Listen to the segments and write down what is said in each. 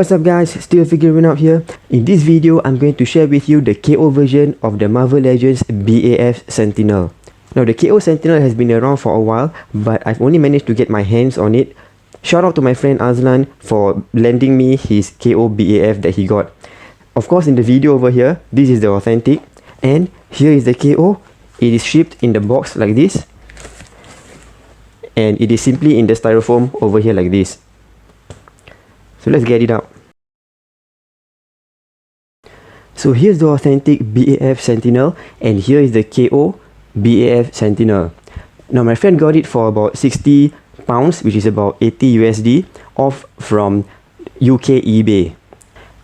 What's up guys, still figuring out here. In this video, I'm going to share with you the KO version of the Marvel Legends BAF Sentinel. Now the KO Sentinel has been around for a while, but I've only managed to get my hands on it. Shout out to my friend Aslan for lending me his KO BAF that he got. Of course, in the video over here, this is the authentic, and here is the KO. It is shipped in the box like this, and it is simply in the styrofoam over here like this. So let's get it out. So here's the authentic BAF Sentinel, and here is the KO BAF Sentinel. Now my friend got it for about £60, which is about 80 USD, off from UK eBay.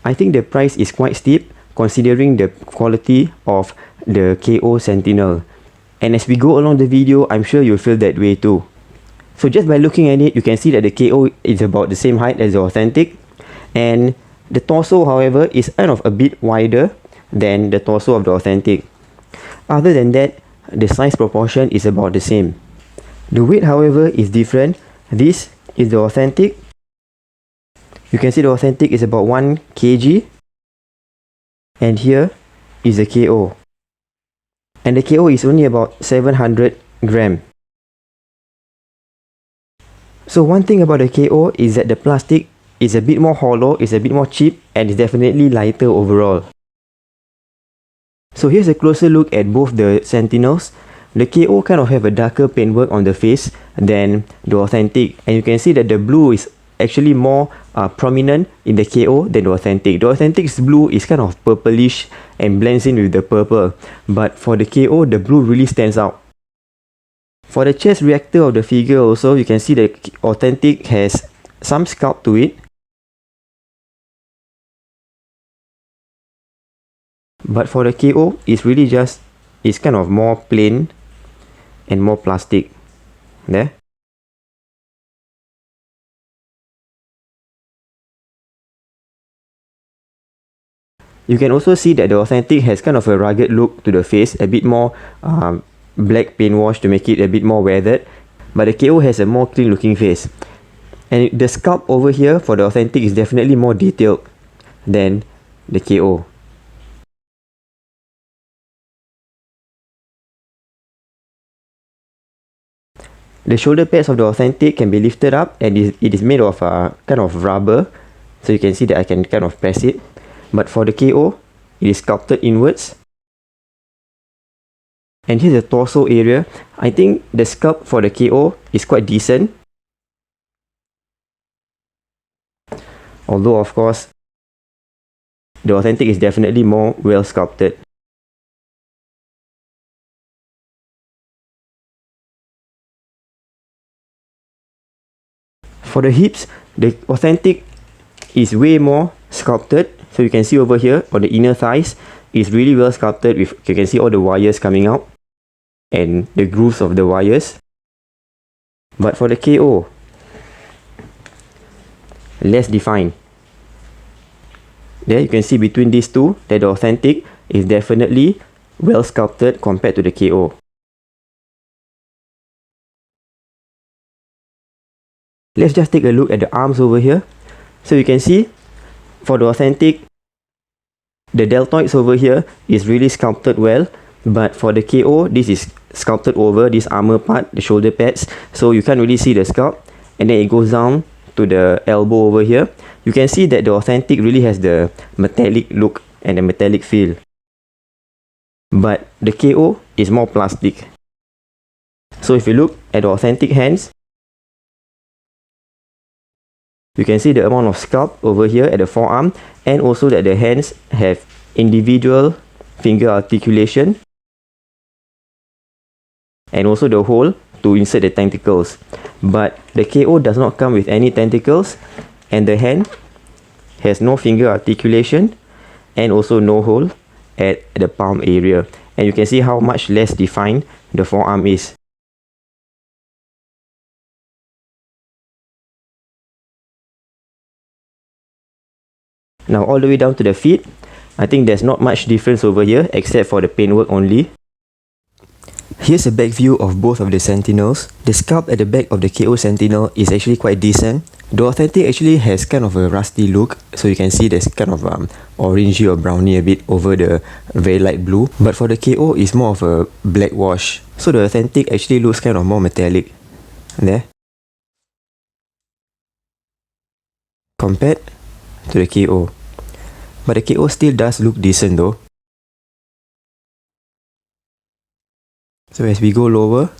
I think the price is quite steep considering the quality of the KO Sentinel. And as we go along the video, I'm sure you'll feel that way too. So just by looking at it, you can see that the KO is about the same height as the authentic, and the torso, however, is kind of a bit wider than the torso of the authentic. Other than that, the size proportion is about the same. The weight, however, is different. This is the authentic. You can see the authentic is about 1 kg, and here is the KO. And the KO is only about 700 grams. So one thing about the KO is that the plastic is a bit more hollow, it's a bit more cheap, and it's definitely lighter overall. So here's a closer look at both the Sentinels. The KO kind of have a darker paintwork on the face than the authentic, and you can see that the blue is actually more prominent in the KO than the authentic. The authentic's blue is kind of purplish and blends in with the purple, but for the KO, the blue really stands out. For the chest reactor of the figure also, you can see the authentic has some sculpt to it. But for the KO, it's really just, it's kind of more plain and more plastic. There. You can also see that the authentic has kind of a rugged look to the face, a bit more black paint wash to make it a bit more weathered, but the KO has a more clean looking face. And the sculpt over here for the authentic is definitely more detailed than the KO. The shoulder pads of the authentic can be lifted up, and it is made of kind of rubber, so you can see that I can kind of press it. But for the KO, it is sculpted inwards. And here's the torso area. I think the sculpt for the KO is quite decent. Although, of course, the authentic is definitely more well sculpted. For the hips, the authentic is way more sculpted. So you can see over here on the inner thighs, it's really well sculpted. With, you can see all the wires coming out and the grooves of the wires. But for the KO, less defined. There you can see between these two that the authentic is definitely well sculpted compared to the KO. Let's just take a look at the arms over here. So you can see for the authentic, the deltoids over here is really sculpted well, but for the KO, this is sculpted over this armor part, the shoulder pads, so you can't really see the sculpt. And then it goes down to the elbow over here. You can see that the authentic really has the metallic look and the metallic feel, but the KO is more plastic. So if you look at the authentic hands, you can see the amount of sculpt over here at the forearm, and also that the hands have individual finger articulation, and also the hole to insert the tentacles. But the KO does not come with any tentacles, and the hand has no finger articulation and also no hole at the palm area. And you can see how much less defined the forearm is. Now all the way down to the feet, I think there's not much difference over here except for the paintwork only. Here's a back view of both of the Sentinels. The sculpt at the back of the KO Sentinel is actually quite decent. The authentic actually has kind of a rusty look, so you can see there's kind of orangey or browny a bit over the very light blue. But for the KO, it's more of a black wash. So the authentic actually looks kind of more metallic. There. Compared to the KO. But the KO still does look decent though. So as we go lower,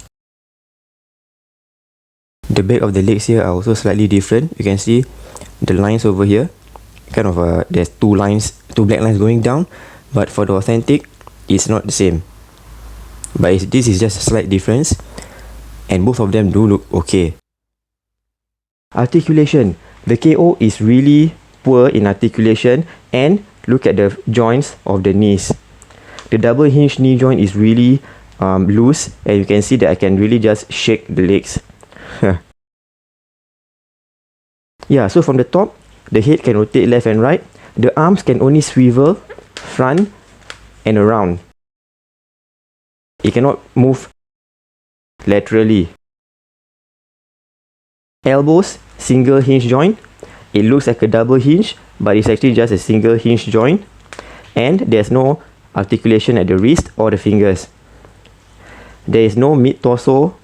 the back of the legs here are also slightly different. You can see the lines over here, kind of there's two black lines going down, but for the authentic, it's not the same. But this is just a slight difference, and both of them do look okay. Articulation. The KO is really poor in articulation, and look at the joints of the knees. The double hinge knee joint is really loose, and you can see that I can really just shake the legs. Yeah, so from the top, the head can rotate left and right. The arms can only swivel front and around. It cannot move laterally. Elbows, single hinge joint. It looks like a double hinge, but it's actually just a single hinge joint. And there's no articulation at the wrist or the fingers. There is no mid-torso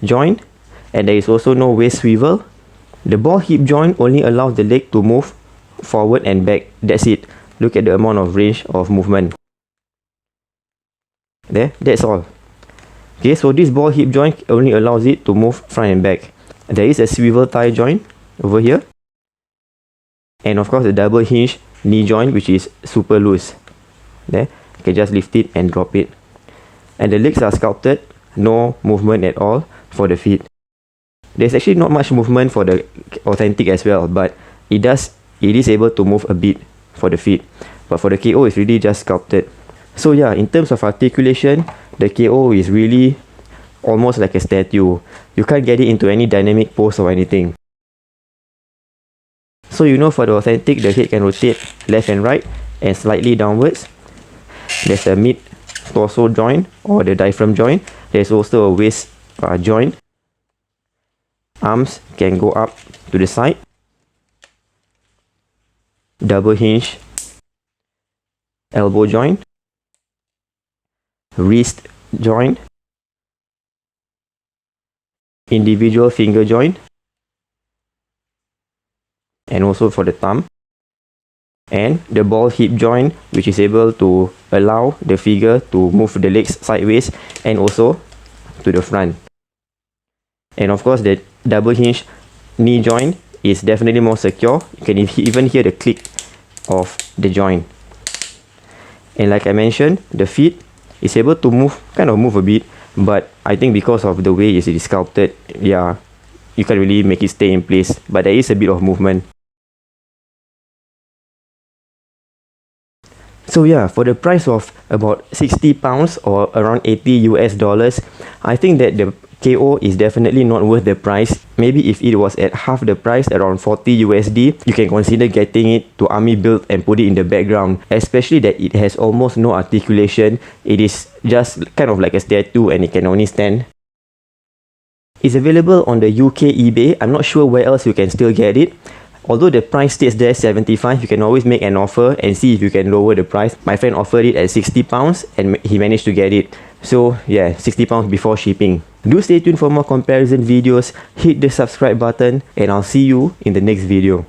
joint, and there is also no waist swivel. The ball hip joint only allows the leg to move forward and back. That's it. Look at the amount of range of movement. There, that's all. Okay, so this ball hip joint only allows it to move front and back. There is a swivel thigh joint over here. And of course the double hinge knee joint, which is super loose. There, you can just lift it and drop it. And the legs are sculpted, no movement at all for the feet. There's actually not much movement for the authentic as well, but it is able to move a bit for the feet. But for the KO, it's really just sculpted. So yeah, in terms of articulation, the KO is really almost like a statue. You can't get it into any dynamic pose or anything. So you know, for the authentic, the head can rotate left and right and slightly downwards. There's a mid-torso joint or the diaphragm joint. There's also a waist joint. Arms can go up to the side. Double hinge elbow joint. Wrist joint. Individual finger joint. And also for the thumb. And the ball hip joint, which is able to allow the figure to move the legs sideways and also to the front. And of course, the double hinge knee joint is definitely more secure. You can even hear the click of the joint. And like I mentioned, the feet is able to kind of move a bit, but I think because of the way it is sculpted, yeah, you can't really make it stay in place, but there is a bit of movement. So yeah, for the price of about £60 or around $80 US, I think that the KO is definitely not worth the price. Maybe if it was at half the price, around 40 USD, you can consider getting it to army build and put it in the background. Especially that it has almost no articulation. It is just kind of like a statue and it can only stand. It's available on the UK eBay. I'm not sure where else you can still get it. Although the price states there 75, you can always make an offer and see if you can lower the price. My friend offered it at £60 and he managed to get it. So yeah, £60 before shipping. Do stay tuned for more comparison videos, hit the subscribe button, and I'll see you in the next video.